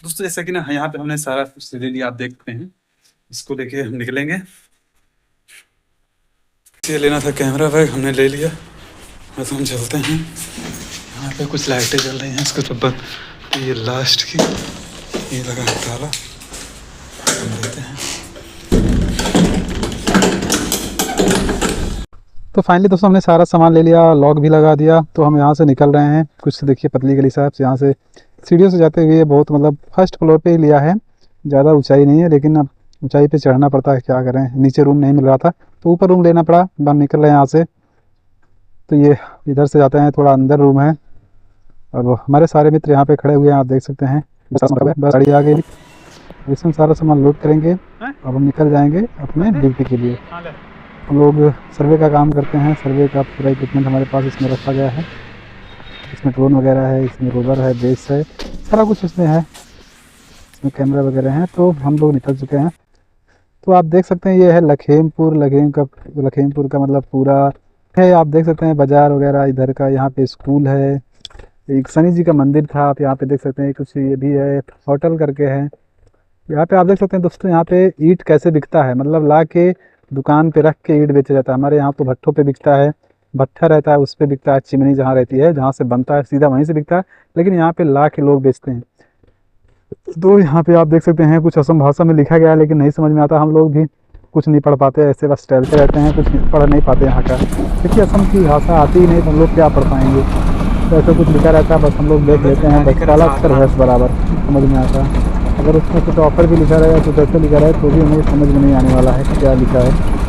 दोस्तों जैसा कि ना यहाँ पे हमने सारा कुछ ले लिया, आप देख सकते हैं। इसको लेके हम निकलेंगे। ये लेना था कैमरा बैग, हमने ले लिया। बस हम चलते हैं। यहाँ पे कुछ लाइटें जल रही हैं, इसको तो बंद। तो ये लास्ट की ये लगा है ताला, हम लेते हैं। तो फाइनली दोस्तों हमने सारा सामान ले लिया, लॉक भी लगा दिया। तो हम यहाँ से निकल रहे हैं। कुछ देखिए पतली गली साहब से, यहाँ से सीढ़ियों से जाते हुए बहुत मतलब फर्स्ट फ्लोर पे ही लिया है। ज़्यादा ऊंचाई नहीं है, लेकिन अब ऊंचाई पे चढ़ना पड़ता है, क्या करें। नीचे रूम नहीं मिल रहा था तो ऊपर रूम लेना पड़ा। हम निकल रहे हैं यहाँ से। तो ये इधर से जाते हैं, थोड़ा अंदर रूम है। और हमारे सारे मित्र यहाँ पे खड़े हुए हैं, आप देख सकते हैं। बस गाड़ी आ गई, इसमें सारा सामान लोड करेंगे। अब हम निकल जाएंगे अपने ड्यूटी के लिए। हम लोग सर्वे का काम करते हैं। सर्वे का पूरा इक्विपमेंट हमारे पास इसमें रखा गया है। इसमें ड्रोन वगैरह है, इसमें रोवर है, बेस है, सारा कुछ इसमें है। इसमें कैमरा वगैरह हैं। तो हम लोग निकल चुके हैं। तो आप देख सकते हैं ये है लखीमपुर। लखीमपुर का मतलब पूरा है। आप देख सकते हैं बाज़ार वगैरह इधर का। यहाँ पे स्कूल है, एक शनि जी का मंदिर था, आप यहाँ पे देख सकते हैं। कुछ ये भी है, होटल करके है। यहाँ पे आप देख सकते हैं दोस्तों, यहाँ पे ईंट कैसे बिकता है। मतलब ला के दुकान पे रख के ईंट बेचा जाता है। हमारे यहाँ तो भट्ठों पे बिकता है, भट्ठा रहता है उस पे बिकता है। चिमनी जहाँ रहती है, जहाँ से बनता है सीधा वहीं से बिकता है। लेकिन यहाँ पे ला के लोग बेचते हैं। तो यहाँ पे आप देख सकते हैं कुछ असम भाषा में लिखा गया है, लेकिन नहीं समझ में आता। हम लोग भी कुछ नहीं पढ़ पाते, ऐसे बस टहलते रहते हैं, कुछ पढ़ नहीं पाते यहाँ का, क्योंकि असम की भाषा आती ही नहीं तो हम लोग क्या पढ़ पाएंगे। तो ऐसा कुछ लिखा रहता है, बस हम लोग देख लेते हैं। बस काला अक्षर भैंस बराबर समझ में आता है। अगर उसमें कुछ ऑफर भी लिखा रहेगा, कुछ ऐसे लिखा रहे तो भी हमें समझ में नहीं आने वाला है कि क्या लिखा है।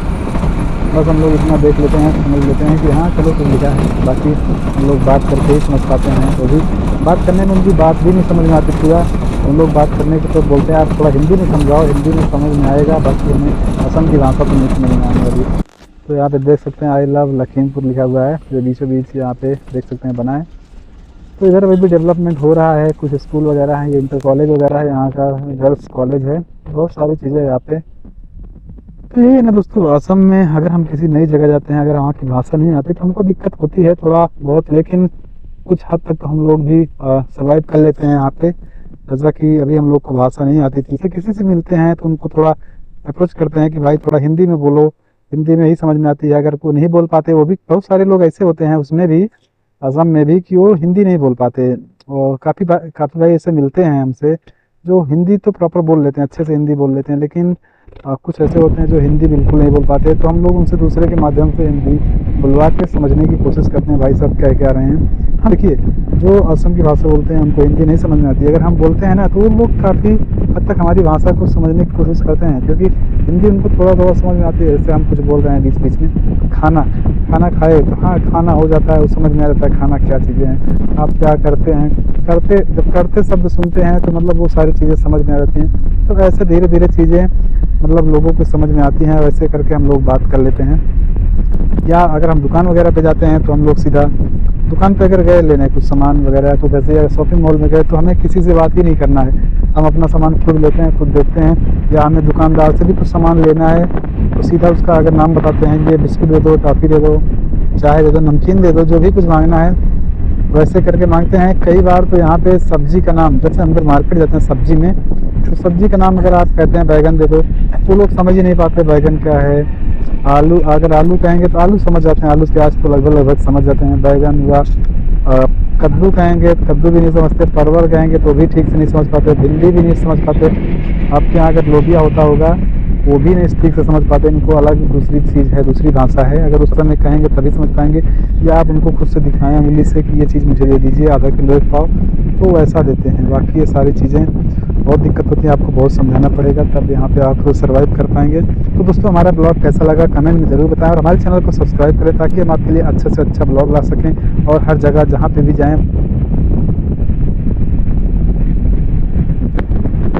बस हम लोग इतना देख लेते हैं, समझ लेते हैं कि हाँ चलो कुछ लिखा है। बाकी हम लोग बात करके ही समझ पाते हैं। तो भी बात करने में उनकी बात भी नहीं समझ में आती पूरा। हम लोग बात करने के तो बोलते हैं आप थोड़ा हिंदी में समझाओ, हिंदी में समझ में आएगा। बाकी हमें असम की भाषा तो नहीं समझ में आने वाली। तो यहाँ पे देख सकते हैं आई लव लखीमपुर लिखा हुआ है, जो बीचों बीच यहाँ पे देख सकते हैं बना है। तो इधर अभी भी डेवलपमेंट हो रहा है। कुछ स्कूल वगैरह है, ये इंटर कॉलेज वगैरह है, यहाँ का गर्ल्स कॉलेज है, बहुत सारी चीज़ें यहाँ पे। तो ये ना दोस्तों, असम में अगर हम किसी नई जगह जाते हैं, अगर वहाँ की भाषा नहीं आती तो हमको दिक्कत होती है थोड़ा बहुत। लेकिन कुछ हद तक तो हम लोग भी सर्वाइव कर लेते हैं यहाँ पे। जैसा कि अभी हम लोग को भाषा नहीं आती थी, तो किसी से मिलते हैं तो उनको थोड़ा अप्रोच करते हैं कि भाई थोड़ा हिंदी में बोलो, हिंदी में ही समझ में आती है। अगर कोई नहीं बोल पाते, वो भी बहुत सारे लोग ऐसे होते हैं उसमें भी, असम में भी, कि वो हिंदी नहीं बोल पाते। और काफ़ी भाई ऐसे मिलते हैं हमसे जो हिंदी तो प्रॉपर बोल लेते हैं, अच्छे से हिंदी बोल लेते हैं, लेकिन कुछ ऐसे होते हैं जो हिंदी बिल्कुल नहीं बोल पाते। तो हम लोग उनसे दूसरे के माध्यम से हिंदी बुलवा के समझने की कोशिश करते हैं, भाई सब कह क्या रहे हैं। हाँ देखिए, जो असम की भाषा बोलते हैं उनको हिंदी नहीं समझ में आती है। अगर हम बोलते हैं ना तो वो लोग काफ़ी हद तक हमारी भाषा को समझने की कोशिश करते हैं, क्योंकि हिंदी उनको थोड़ा थोड़ा समझ में आती है। जैसे हम कुछ बोल रहे हैं बीच बीच में, खाना खाना खाए तो हाँ खाना हो जाता है, वो समझ में आ जाता है खाना क्या चीज़ें हैं। आप क्या करते हैं, जब करते शब्द सुनते हैं तो मतलब वो सारी चीज़ें समझ में आ जाती हैं। तो ऐसे धीरे धीरे चीज़ें मतलब लोगों को समझ में आती हैं, वैसे करके हम लोग बात कर लेते हैं। या अगर हम दुकान वगैरह पे जाते हैं तो हम लोग सीधा दुकान पे अगर गए लेने कुछ सामान वगैरह, तो वैसे अगर शॉपिंग मॉल में गए तो हमें किसी से बात ही नहीं करना है। हम अपना सामान खुद लेते हैं, खुद देखते हैं। या हमें दुकानदार से भी कुछ सामान लेना है तो सीधा उसका अगर नाम बताते हैं, ये बिस्कुट दे दो, टॉफ़ी दे दो, चाय दे दो, नमकीन दे दो, जो भी कुछ मांगना है वैसे करके मांगते हैं। कई बार तो यहाँ पे सब्जी का नाम, जैसे हम लोग मार्केट जाते हैं सब्जी में, तो सब्जी का नाम अगर आप कहते हैं बैगन दे दो, तो लोग समझ ही नहीं पाते बैगन क्या है। आलू, अगर आलू कहेंगे तो आलू समझ जाते हैं, आलू प्याज तो लगभग समझ जाते हैं। बैगन या कद्दू कहेंगे तो कद्दू भी नहीं समझते। परवल कहेंगे तो भी ठीक से नहीं समझ पाते। भिंडी भी नहीं समझ पाते। आपके यहाँ अगर लोबिया होता होगा वो भी नहीं ठीक से समझ पाते। इनको अलग दूसरी चीज़ है, दूसरी भाषा है। अगर उस समय कहेंगे तभी समझ पाएंगे, या आप उनको खुद से दिखाएं उंगली से कि ये चीज़ मुझे दे दीजिए, आधा किलो एक पाव, तो वैसा देते हैं। बाकी ये सारी चीज़ें बहुत दिक्कत होती है, आपको बहुत समझाना पड़ेगा, तब यहाँ पे आप सर्वाइव कर पाएंगे। तो दोस्तों हमारा ब्लॉग कैसा लगा कमेंट में ज़रूर बताएं, और हमारे चैनल को सब्सक्राइब करें ताकि हम आपके लिए अच्छे से अच्छा ब्लॉग ला सकें और हर जगह जहाँ पे भी जाएँ